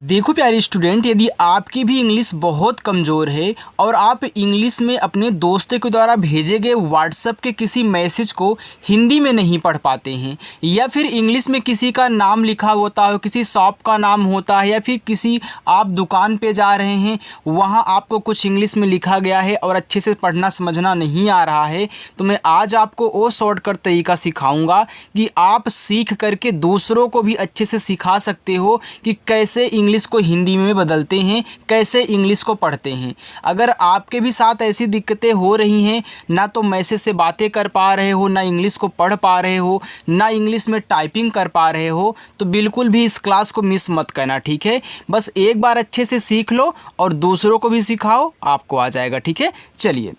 देखो प्यारे स्टूडेंट, यदि आपकी भी इंग्लिश बहुत कमज़ोर है और आप इंग्लिश में अपने दोस्तों के द्वारा भेजे गए व्हाट्सएप के किसी मैसेज को हिंदी में नहीं पढ़ पाते हैं, या फिर इंग्लिश में किसी का नाम लिखा होता है, किसी शॉप का नाम होता है, या फिर किसी आप दुकान पे जा रहे हैं, वहाँ आपको कुछ इंग्लिश में लिखा गया है और अच्छे से पढ़ना समझना नहीं आ रहा है, तो मैं आज आपको वो शॉर्टकट तरीका सिखाऊंगा कि आप सीख करके दूसरों को भी अच्छे से सिखा सकते हो कि कैसे इंग्लिश को हिंदी में बदलते हैं, कैसे इंग्लिश को पढ़ते हैं। अगर आपके भी साथ ऐसी दिक्कतें हो रही हैं, ना तो मैसेज से बातें कर पा रहे हो, ना इंग्लिश को पढ़ पा रहे हो, ना इंग्लिश में टाइपिंग कर पा रहे हो, तो बिल्कुल भी इस क्लास को मिस मत करना, ठीक है। बस एक बार अच्छे से सीख लो और दूसरों को भी सिखाओ, आपको आ जाएगा, ठीक है। चलिए,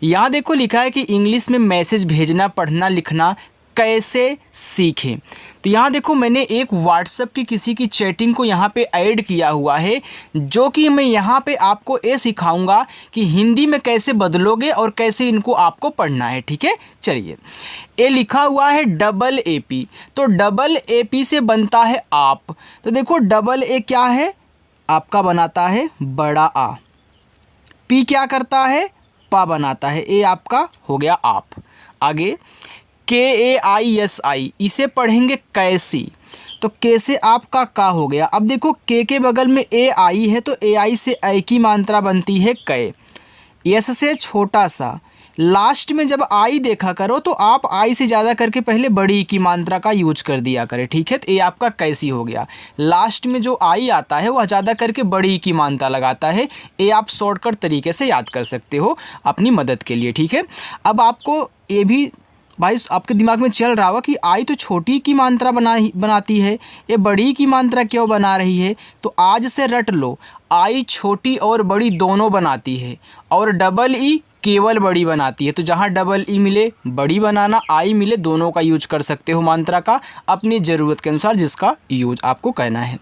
यहाँ देखो लिखा है कि इंग्लिश में मैसेज भेजना, पढ़ना, लिखना कैसे सीखें। तो यहाँ देखो मैंने एक व्हाट्सएप की किसी की चैटिंग को यहाँ पे ऐड किया हुआ है, जो कि मैं यहाँ पे आपको ये सिखाऊंगा कि हिंदी में कैसे बदलोगे और कैसे इनको आपको पढ़ना है, ठीक है। चलिए, ये लिखा हुआ है डबल AP, तो डबल AP से बनता है आप। तो देखो डबल A क्या है, आपका बनाता है बड़ा आ, P क्या करता है, पा बनाता है, ए आपका हो गया आप। आगे KAISI, इसे पढ़ेंगे कैसी, तो कैसे आपका का हो गया। अब देखो के बगल में AI है, तो AI से ऐ की मात्रा बनती है कै। यस से छोटा सा, लास्ट में जब आई देखा करो तो आप आई से ज़्यादा करके पहले बड़ी की मात्रा का यूज कर दिया करें, ठीक है। तो ये आपका कैसी हो गया, लास्ट में जो आई आता है वह ज़्यादा करके बड़ी की मात्रा लगाता है। ये आप शॉर्टकट तरीके से याद कर सकते हो अपनी मदद के लिए, ठीक है। अब आपको ये भी भाई आपके दिमाग में चल रहा होगा कि आई तो छोटी की मात्रा बनाती है, ये बड़ी की मात्रा क्यों बना रही है। तो आज से रट लो, आई छोटी और बड़ी दोनों बनाती है, और डबल ई केवल बड़ी बनाती है। तो जहाँ डबल ई मिले बड़ी बनाना, आई मिले दोनों का यूज कर सकते हो मात्रा का, अपनी ज़रूरत के अनुसार जिसका यूज आपको कहना है।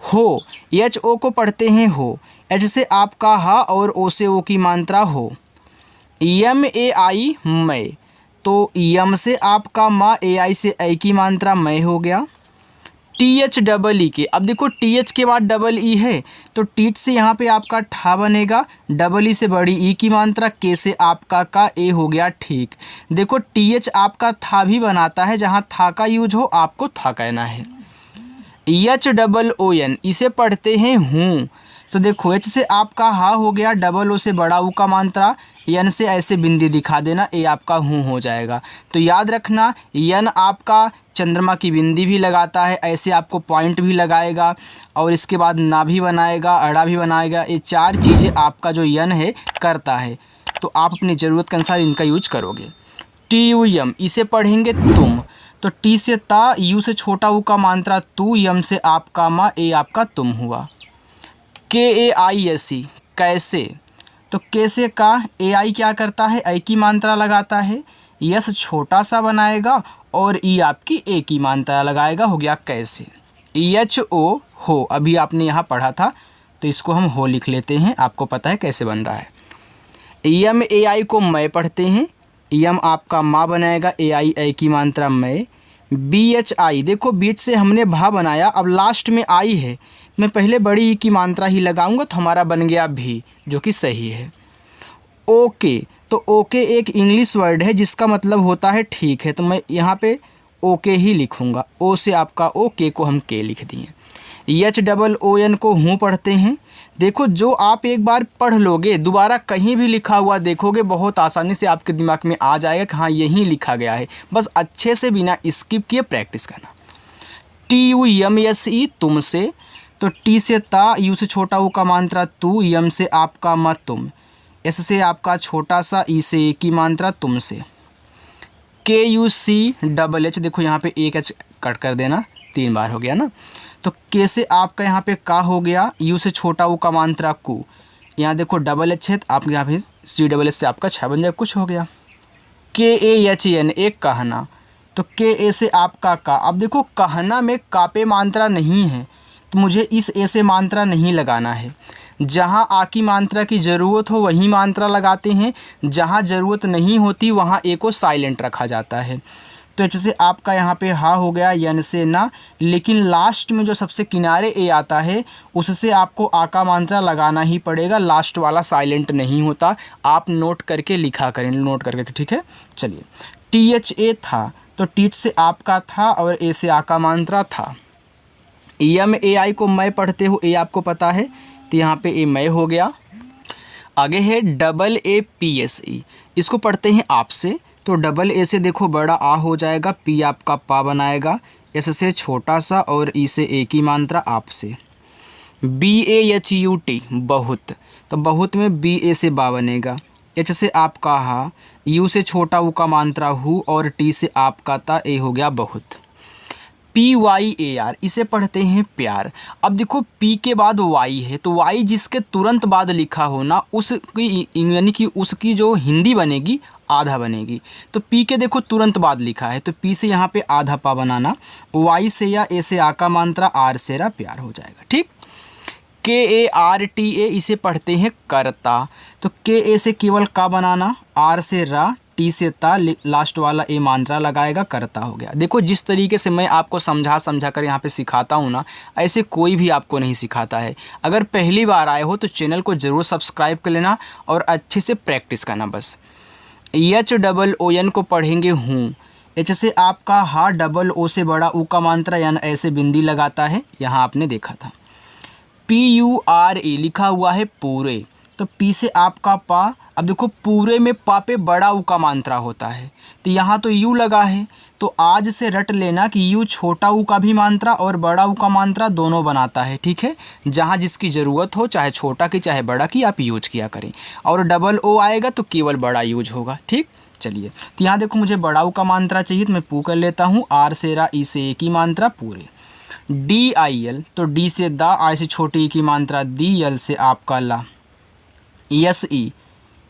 हो, HO को पढ़ते हैं हो, H से आपका हा और O से ओ की मात्रा हो। MAI मैं, तो यम से आपका माँ, AI से ऐ की मात्रा मैं हो गया। TH डबल ई के, अब देखो TH के बाद डबल ई है, तो टीच से यहाँ पे आपका ठा बनेगा, डबल ई से बड़ी ई की मात्रा, के से आपका का ए हो गया, ठीक। देखो TH आपका था भी बनाता है, जहाँ था का यूज हो आपको था कहना है। HOON, इसे पढ़ते हैं हूँ, तो देखो H से आपका हा हो गया, डबल ओ से बड़ा ऊ का मात्रा, यन से ऐसे बिंदी दिखा देना, ए आपका हूँ हो जाएगा। तो याद रखना, यन आपका चंद्रमा की बिंदी भी लगाता है, ऐसे आपको पॉइंट भी लगाएगा, और इसके बाद ना भी बनाएगा, अड़ा भी बनाएगा। ये चार चीज़ें आपका जो यन है करता है, तो आप अपनी ज़रूरत के अनुसार इनका यूज करोगे। TUM, इसे पढ़ेंगे तुम, तो टी से ता, यू से छोटा ऊ का मात्रा तू, यम से आपका माँ, ए आपका तुम हुआ। KAISE कैसे, तो कैसे का AI क्या करता है, ऐ की मात्रा लगाता है, यस छोटा सा बनाएगा, और ई आपकी ए की मात्रा लगाएगा, हो गया कैसे। HO हो, अभी आपने यहाँ पढ़ा था, तो इसको हम हो लिख लेते हैं, आपको पता है कैसे बन रहा है। MAI को मैं पढ़ते हैं, यम आपका माँ बनाएगा, AI ऐ की मात्रा मैं। BHI, देखो बीच से हमने भा बनाया, अब लास्ट में आई है, मैं पहले बड़ी ई की मात्रा ही लगाऊंगा, तो हमारा बन गया भी, जो कि सही है। ओके, तो ओके एक इंग्लिश वर्ड है जिसका मतलब होता है ठीक है, तो मैं यहाँ पे ओके ही लिखूँगा, ओ से आपका ओके को हम के लिख दिए। HOON को हूँ पढ़ते हैं, देखो जो आप एक बार पढ़ लोगे, दोबारा कहीं भी लिखा हुआ देखोगे, बहुत आसानी से आपके दिमाग में आ जाएगा कि हाँ यहीं लिखा गया है। बस अच्छे से बिना स्किप किए प्रैक्टिस करना। TUMSE तुमसे, तो टी से ता, यू से छोटा ऊ का मात्रा तू, यम से आपका मत तुम, एस से आपका छोटा सा, ई से ए की मात्रा तुमसे। KUCH, देखो यहाँ पे एक एच कट कर देना, 3 बार हो गया ना। तो के से आपका यहाँ पे का हो गया, यू से छोटा ऊ का मात्रा कु, यहाँ देखो HH है, तो आप यहाँ पे CHH से आपका 6 बन जाए, कुछ हो गया। KAHN एक कहना, तो KA से आपका का, अब देखो कहना में का पे मात्रा नहीं है, तो मुझे इस ए से मात्रा नहीं लगाना है। जहाँ आ की मात्रा की ज़रूरत हो वहीं मात्रा लगाते हैं, जहाँ ज़रूरत नहीं होती वहाँ ए को साइलेंट रखा जाता है। तो एच से आपका यहाँ पे हा हो गया, यन से ना, लेकिन लास्ट में जो सबसे किनारे ए आता है उससे आपको आ का मात्रा लगाना ही पड़ेगा, लास्ट वाला साइलेंट नहीं होता। आप नोट करके लिखा करें, नोट करके, ठीक है। चलिए, टी एच ए था तो टी एच से आपका था और ए से आ का मात्रा था। एम ए आई को मैं पढ़ते हो, ए आपको पता है, तो यहाँ पे ए मैं हो गया। आगे है double A P S E, इसको पढ़ते हैं आपसे, तो डबल ए से देखो बड़ा आ हो जाएगा, पी आपका पा बनाएगा, एस से छोटा सा और ई से ए की मात्रा आपसे। B A H U T बहुत, तो बहुत में बी ए से बा बनेगा, एच से आपका हा, यू से छोटा ऊ का मात्रा हु और टी से आपका ता, ए हो गया बहुत। पी वाई ए आर, इसे पढ़ते हैं प्यार। अब देखो पी के बाद वाई है, तो वाई जिसके तुरंत बाद लिखा हो ना, उसकी यानी कि उसकी जो हिंदी बनेगी आधा बनेगी। तो पी के देखो तुरंत बाद लिखा है, तो पी से यहाँ पे आधा पा बनाना, वाई से या ए से आ का मात्रा, आर से रा प्यार हो जाएगा, ठीक। के ए आर टी ए, इसे पढ़ते हैं करता, तो के ए से केवल का बनाना, आर से रा, टी से ता, लास्ट वाला ए मात्रा लगाएगा, करता हो गया। देखो जिस तरीके से मैं आपको समझा कर यहाँ पे सिखाता हूँ ना, ऐसे कोई भी आपको नहीं सिखाता है। अगर पहली बार आए हो तो चैनल को ज़रूर सब्सक्राइब कर लेना और अच्छे से प्रैक्टिस करना बस। एच डबल ओ एन को पढ़ेंगे हूँ, एच से आपका हा, डबल ओ से बड़ा ऊ का मात्रा यानी ऐसे बिंदी लगाता है, यहाँ आपने देखा था। पी यू आर ए लिखा हुआ है पूरे, तो पी से आपका पा, अब देखो पूरे में पा पे बड़ा ऊ का मात्रा होता है, तो यहाँ तो यू लगा है, तो आज से रट लेना कि यू छोटा ऊ का भी मात्रा और बड़ा ऊ का मात्रा दोनों बनाता है, ठीक है। जहाँ जिसकी ज़रूरत हो, चाहे छोटा की चाहे बड़ा की, आप यूज किया करें। और डबल ओ आएगा तो केवल बड़ा यूज होगा, ठीक। चलिए, तो यहाँ देखो मुझे बड़ा ऊ का मात्रा चाहिए, तो मैं पू कर लेता हूँ, आर से रा, ई से ए की मात्रा पूरे। डी आई एल, तो डी से दा, आई से छोटी ई की मात्रा दी, यल से आपका ला, एस ई,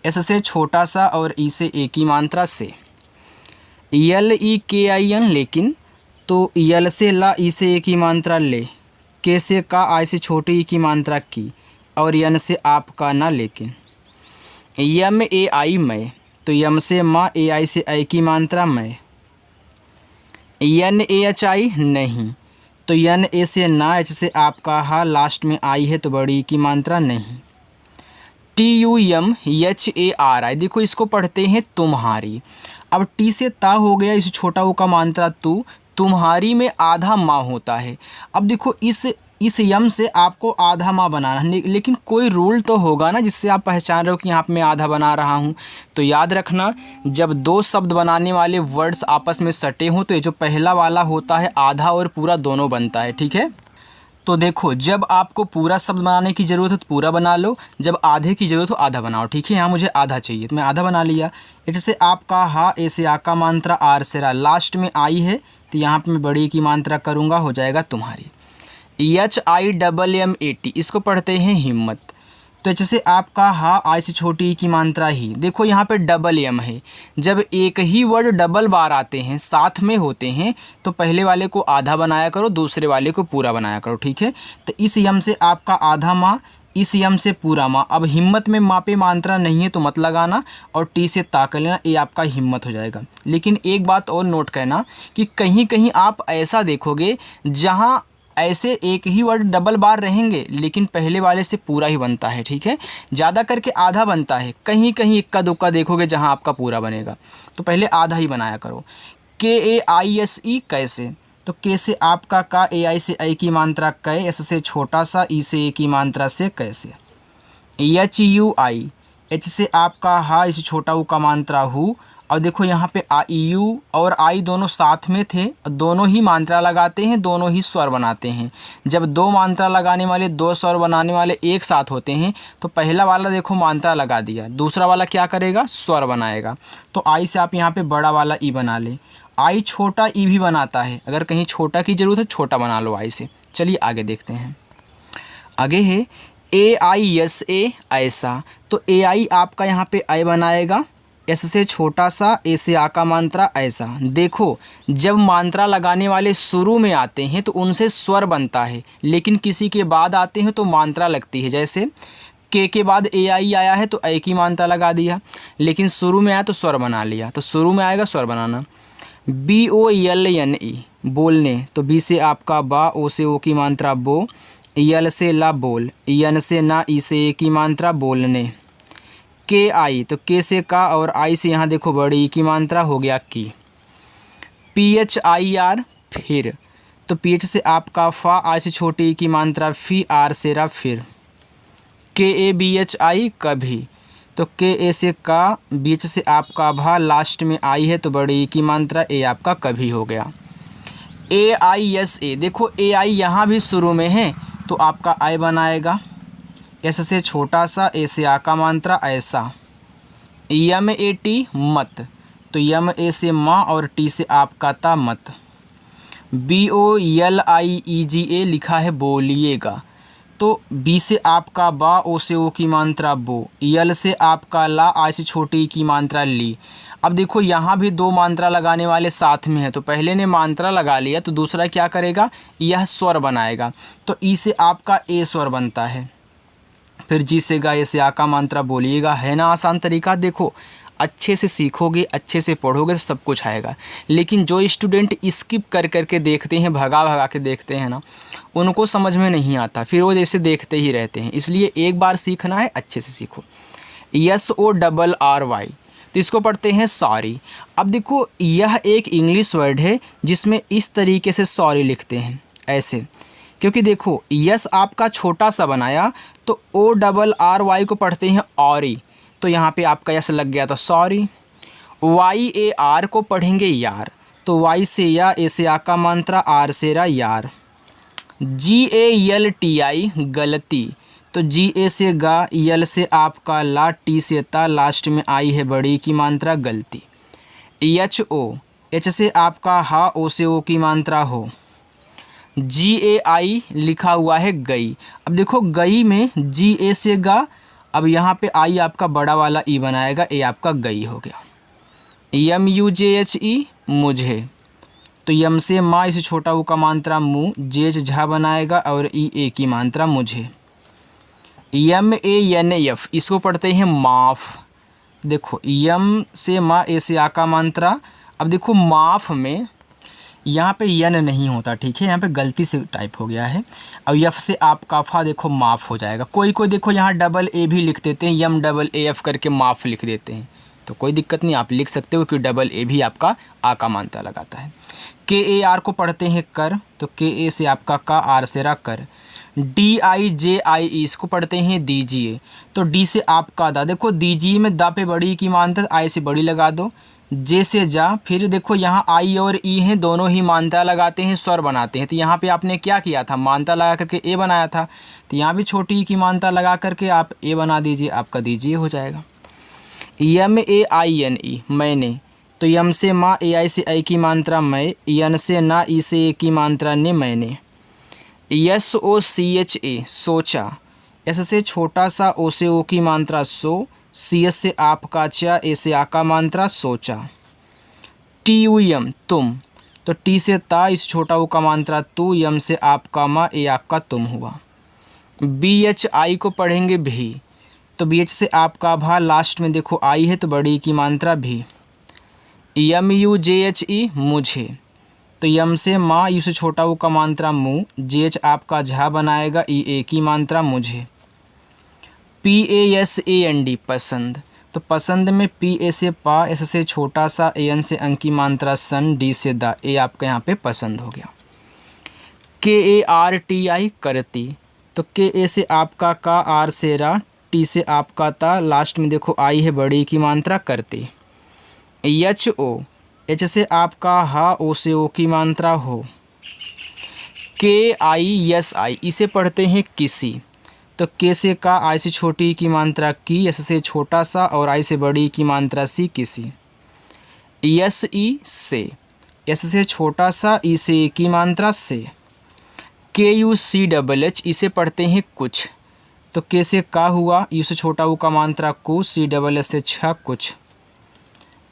एस से छोटा सा और ई से ए की मात्रा से। यल ई के आई एन लेकिन, तो यल से ला, ई से ए की मात्रा ले, के से का, आई से छोटी ई की मात्रा की, और यन से आपका ना लेकिन। यम ए आई मैं, तो यम से माँ, ए आई से आई की मात्रा मैं। यन ए एच आई नहीं, तो यन ए से ना, एच से आपका हा, लास्ट में आई है तो बड़ी की मात्रा नहीं। T U M H A R I, देखो इसको पढ़ते हैं तुम्हारी। अब टी से ता हो गया, इस छोटा ऊ का मात्रा तू, तुम्हारी में आधा माँ होता है। अब देखो इस यम से आपको आधा माँ बनाना है, लेकिन कोई रूल तो होगा ना जिससे आप पहचान रहे हो कि यहाँ पे मैं आधा बना रहा हूँ। तो याद रखना, जब दो शब्द बनाने वाले वर्ड्स आपस में सटे हों तो ये जो पहला वाला होता है आधा और पूरा दोनों बनता है, ठीक है। तो देखो जब आपको पूरा शब्द बनाने की ज़रूरत हो तो पूरा बना लो, जब आधे की ज़रूरत हो आधा बनाओ, ठीक है। यहाँ मुझे आधा चाहिए तो मैं आधा बना लिया। जैसे आपका हा, ए से आ का मात्रा, आर से रा, लास्ट में आई है तो यहाँ पे मैं बड़ी की मात्रा करूँगा, हो जाएगा तुम्हारी। H I double M A T, इसको पढ़ते हैं हिम्मत। तो जैसे आपका हा, आई से छोटी ई की मात्रा ही, देखो यहाँ पे डबल एम है। जब एक ही वर्ड डबल बार आते हैं, साथ में होते हैं, तो पहले वाले को आधा बनाया करो, दूसरे वाले को पूरा बनाया करो, ठीक है। तो इस यम से आपका आधा माँ, इस यम से पूरा माँ। अब हिम्मत में माँ पे मात्रा नहीं है तो मत लगाना, और टी से ता कर लेना, ये आपका हिम्मत हो जाएगा। लेकिन एक बात और नोट करना कि कहीं कहीं आप ऐसा देखोगे जहाँ ऐसे एक ही वर्ड डबल बार रहेंगे लेकिन पहले वाले से पूरा ही बनता है, ठीक है। ज़्यादा करके आधा बनता है, कहीं कहीं इक्का दुक्का देखोगे जहां आपका पूरा बनेगा, तो पहले आधा ही बनाया करो। के ए आई एस ई कैसे, तो के से आपका का, ए आई से आई की मात्रा कै, एस से छोटा सा, ई से ए की मात्रा से कैसे। एच यू आई, एच से आपका हा, इस छोटा ऊ का मात्रा हु। और देखो यहाँ पे यू और आई दोनों साथ में थे, दोनों ही मात्रा लगाते हैं, दोनों ही स्वर बनाते हैं। जब दो मात्रा लगाने वाले, दो स्वर बनाने वाले एक साथ होते हैं तो पहला वाला देखो मात्रा लगा दिया, दूसरा वाला क्या करेगा, स्वर बनाएगा। तो आई से आप यहाँ पे बड़ा वाला ई बना लें। आई छोटा ई भी बनाता है, अगर कहीं छोटा की ज़रूरत है छोटा बना लो आई से। चलिए आगे देखते हैं। आगे है ए आई एस ए ऐसा, तो ए आई आपका यहाँ पे आई बनाएगा, एस से छोटा सा, ए से आ का मात्रा ऐसा। देखो जब मात्रा लगाने वाले शुरू में आते हैं तो उनसे स्वर बनता है, लेकिन किसी के बाद आते हैं तो मात्रा लगती है। जैसे के बाद ए आई आया है तो ए की मात्रा लगा दिया, लेकिन शुरू में आया तो स्वर बना लिया, तो शुरू में आएगा स्वर बनाना। BOLNE बोलने, तो बी से आपका बा, ओ से ओ की मात्रा बो, यल से ला बोल, यन से ना, ई से ए की मात्रा बोलने। KI, तो के से का और आई से यहाँ देखो बड़ी ई की मात्रा हो गया की। PHIR फिर, तो PH से आपका फा, आई से छोटी ई की मात्रा फी, आर से रा फिर। KABHI कभी, तो KA से का, बीच से आपका भा, लास्ट में आई है तो बड़ी ई की मात्रा ए आपका कभी हो गया। AISA, देखो AI यहाँ भी शुरू में है तो आपका आई बनाएगा। एस से छोटा सा, ए से आ का मात्रा ऐसा। MAT मत, तो MA से माँ और टी से आपका ता मत। BOLIEGA लिखा है बोलिएगा, तो बी से आपका बा, ओ से ओ की मात्रा बो, यल से आपका ला, आई से छोटी की मात्रा ली। अब देखो यहाँ भी दो मात्रा लगाने वाले साथ में है, तो पहले ने मात्रा लगा लिया तो दूसरा क्या करेगा, यह स्वर बनाएगा, तो ई से आपका ए स्वर बनता है। फिर जी से गा, ए से आ का मात्रा बोलिएगा। है ना आसान तरीका। देखो अच्छे से सीखोगे, अच्छे से पढ़ोगे तो सब कुछ आएगा। लेकिन जो स्टूडेंट स्किप कर करके देखते हैं, भगा भगा के देखते हैं ना, उनको समझ में नहीं आता, फिर वो जैसे देखते ही रहते हैं। इसलिए एक बार सीखना है, अच्छे से सीखो। SORRY, तो इसको पढ़ते हैं सॉरी। अब देखो यह एक इंग्लिश वर्ड है जिसमें इस तरीके से सॉरी लिखते हैं ऐसे, क्योंकि देखो यस आपका छोटा सा बनाया तो ORRY को पढ़ते हैं औरी, तो यहाँ पे आपका यस लग गया तो सॉरी। YAR को पढ़ेंगे यार, तो वाई से या, ए से आ का मात्रा, आर से रा यार। GALTI गलती, तो GA से गा, यल से आपका ला, टी से ता, लास्ट में आई है बड़ी की मात्रा गलती। HO, एच से आपका हा, ओ से ओ की मात्रा हो। GAI लिखा हुआ है गई। अब देखो गई में GA से गा, अब यहाँ पे आई आपका बड़ा वाला ई बनाएगा, ए आपका गई हो गया। MUJHE मुझे, तो यम से माँ, इसे छोटा ऊ का मात्रा मुँह, जेज झा बनाएगा और ई ए की मात्रा मुझे। MANF, इसको पढ़ते हैं माफ़। देखो यम से माँ, ए से आ का मात्रा। अब देखो माफ़ में यहाँ पे यन नहीं होता, ठीक है, यहाँ पे गलती से टाइप हो गया है। अब यफ से आपका फा, देखो माफ़ हो जाएगा। कोई कोई देखो यहाँ डबल ए भी लिख देते हैं, MAAF करके माफ़ लिख देते हैं, तो कोई दिक्कत नहीं, आप लिख सकते हो, क्योंकि डबल ए भी आपका आ का मात्रा लगाता है। KAR को पढ़ते हैं कर, तो KA से आपका का, आर से रा कर। DIJIE इसको पढ़ते हैं दीजिए, तो डी से आपका दा, देखो दीजिए में दा पे बड़ी की मात्रा, आई से बड़ी लगा दो। जे से जा, फिर देखो यहाँ आई और ई हैं, दोनों ही मात्रा लगाते हैं, स्वर बनाते हैं। तो यहाँ पे आपने क्या किया था, मात्रा लगा करके ए बनाया था, तो यहाँ भी छोटी ई की मात्रा लगा करके आप ए बना दीजिए, आपका दीजिए हो जाएगा। MAINE मैंने, तो यम से माँ, ए आई से आई की मात्रा मैं, यन से ना, ई से ए की मात्रा ने मैंने। SOCHA सोचा, एस से छोटा सा, ओ से ओ की मात्रा सो, CS से आपका चा, ए से आ का मात्रा सोचा। TUM तुम, तो टी से ता, इस छोटा ऊ का मात्रा तू, यम से आपका माँ, ए आपका तुम हुआ। BHI को पढ़ेंगे भी, तो BH से आपका भा, लास्ट में देखो आई है तो बड़ी की मात्रा भी। MUJHE मुझे, तो यम से माँ, यू से छोटा ऊ का मात्रा मुँह, JH आपका झा बनाएगा, ई ए की मात्रा मुझे। PASAND पसंद, तो पसंद में PA से पा, एस से छोटा सा, AN से अंक की मात्रा सन, डी से दा, ए आपका यहाँ पे पसंद हो गया। KARTI करती, तो KA से आपका का, आर से रा, टी से आपका ता, लास्ट में देखो आई है बड़ी की मात्रा करती। HO, एच से आपका हा, ओ से ओ की मात्रा हो। KISI इसे पढ़ते हैं किसी, तो के से का, आई से छोटी की मात्रा की, एस से छोटा सा और आई से बड़ी की मात्रा सी, किसी। SE से, एस से छोटा सा, ई से ए की मात्रा से। KUCHH इसे पढ़ते हैं कुछ, तो के से का हुआ, यू से छोटा ऊ का मात्रा को, CSS से छ कुछ।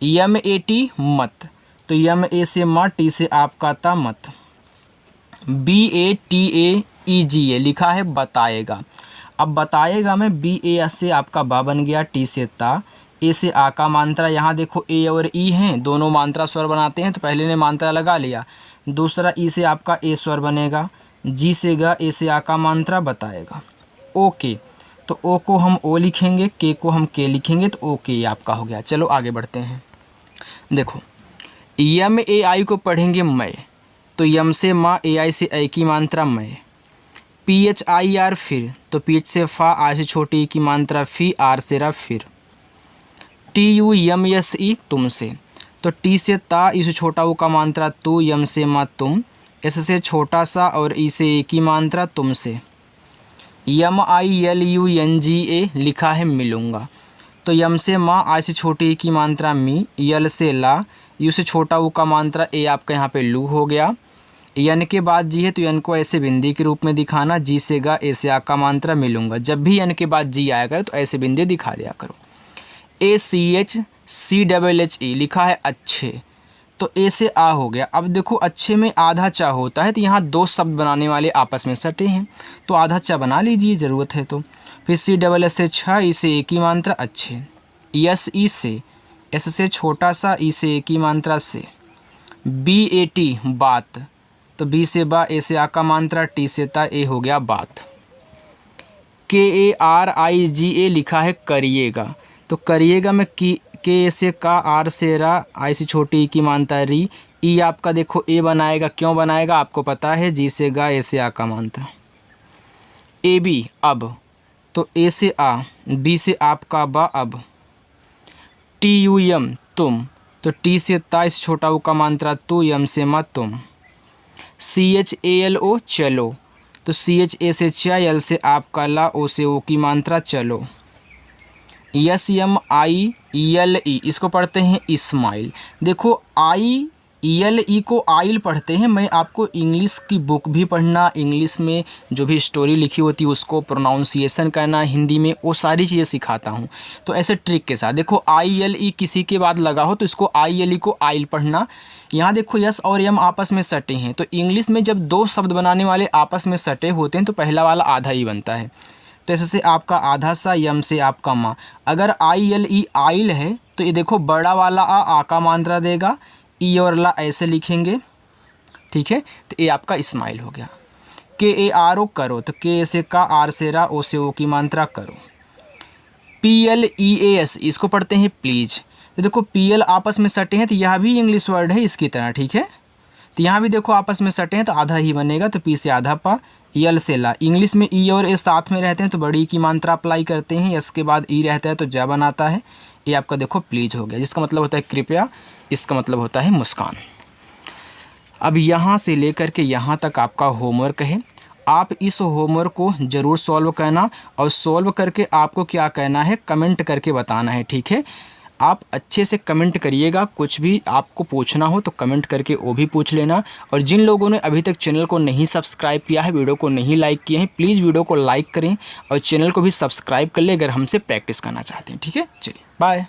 MAT मत, तो MA से मा, टी से आपका ता मत। BATAEGA लिखा है बताएगा। अब बताएगा में BA से आपका बा बन गया, टी से ता, ए से आ का मात्रा, यहाँ देखो ए और ई हैं, दोनों मात्रा स्वर बनाते हैं तो पहले ने मात्रा लगा लिया। दूसरा ई से आपका ए स्वर बनेगा, जी से गा, ए से आ का मात्रा बताएगा। ओके, तो ओ को हम ओ लिखेंगे, के को हम के लिखेंगे, तो ओके आपका हो गया। चलो आगे बढ़ते हैं। देखो यम ए आई को पढ़ेंगे मैं, तो यम से माँ, ए आई से ऐ की मात्रा मैं। पी एच आई आर फिर, तो पी एच से फा, आई से छोटी ई की मात्रा फी, आर से रा फिर। टी यू यम यस ई तुमसे, तो टी से ता, ई से छोटा ऊ का मात्रा तू, यम से माँ तुम, एस से छोटा सा और ई से ए की मात्रा तुमसे। M I L U N G A लिखा है मिलूँगा, तो यम से माँ, आई से छोटी ई की मात्रा मी, यल से ला, यू से छोटा ऊ का मात्रा ए आपका यहाँ पे लू हो गया। यन के बाद जी है तो यन को ऐसे बिंदी के रूप में दिखाना, जी से गा, ए से आ का मात्रा मिलूँगा। जब भी यन के बाद जी आया करे तो ऐसे बिंदी दिखा दिया करो। A C H C double H E लिखा है अच्छे, तो ए से आ हो गया। अब देखो अच्छे में आधा चा होता है, तो यहाँ दो शब्द बनाने वाले आपस में सटे हैं, तो आधा चा बना लीजिए ज़रूरत है तो। फिर सी डबल एस से छः, ई से ए की मात्रा अच्छे। यस ई से, एस से छोटा सा, ई से ए की मात्रा से। बी ए टी बात, तो बी से बा, ए से आ का मात्रा, टी से ता, ए हो गया बात। के ए आर आई जी ए लिखा है करिएगा, तो करिएगा में की, के से का, आर से रा, आई से छोटी ई की मात्रा री, ई आपका देखो ए बनाएगा, क्यों बनाएगा आपको पता है, जी से गा, ए से आ का मात्रा। ए बी अब, तो ए से आ, बी से आपका बा अब। टी यू यम तुम, तो टी से ता, इस छोटा ऊ का मात्रा तू, यम से मा तुम। C H A L O चलो, तो सी एच ए से चा, यल से आपका ला, ओ से ओ की मात्रा चलो। यस यम आई यल ई, इसको पढ़ते हैं इस्माइल। देखो आई यल ई को आइल पढ़ते हैं। मैं आपको इंग्लिश की बुक भी पढ़ना, इंग्लिश में जो भी स्टोरी लिखी होती है उसको प्रोनाउंसिएशन करना हिंदी में, वो सारी चीज़ें सिखाता हूँ। तो ऐसे ट्रिक के साथ देखो आई एल ई किसी के बाद लगा हो तो इसको आई एल ई को आइल पढ़ना। यहाँ देखो यस और यम आपस में सटे हैं, तो इंग्लिश में जब दो शब्द बनाने वाले आपस में सटे होते हैं तो पहला वाला आधा ही बनता है। तो ऐसे से आपका आधा सा, यम से आपका माँ। अगर आई एल ई आइल है तो ये देखो बड़ा वाला आ का मात्रा देगा, ई और ला ऐसे लिखेंगे, ठीक है। तो ये आपका इस्माइल हो गया। के ए आर ओ करो, तो के से का, आर से रा, ओ से ओ की मात्रा करो। P L E A S, इसको पढ़ते हैं प्लीज। तो देखो पी एल आपस में सटे हैं, तो यह भी इंग्लिश वर्ड है इसकी तरह, ठीक है। तो यहाँ भी देखो आपस में सटे हैं तो आधा ही बनेगा, तो पी से आधा पा, यल से ला। इंग्लिश में ई और ए साथ में रहते हैं तो बड़ी की मात्रा अप्लाई करते हैं, यस के बाद ई रहता है तो जा बनाता है। ये आपका देखो प्लीज हो गया, जिसका मतलब होता है कृपया, इसका मतलब होता है मुस्कान। अब यहाँ से लेकर के यहाँ तक आपका होमवर्क है। आप इस होमवर्क को ज़रूर सॉल्व करना, और सॉल्व करके आपको क्या करना है कमेंट करके बताना है, ठीक है। आप अच्छे से कमेंट करिएगा, कुछ भी आपको पूछना हो तो कमेंट करके वो भी पूछ लेना। और जिन लोगों ने अभी तक चैनल को नहीं सब्सक्राइब किया है, वीडियो को नहीं लाइक किए हैं, प्लीज़ वीडियो को लाइक करें और चैनल को भी सब्सक्राइब कर लें अगर हमसे प्रैक्टिस करना चाहते हैं, ठीक है। चलिए बाय।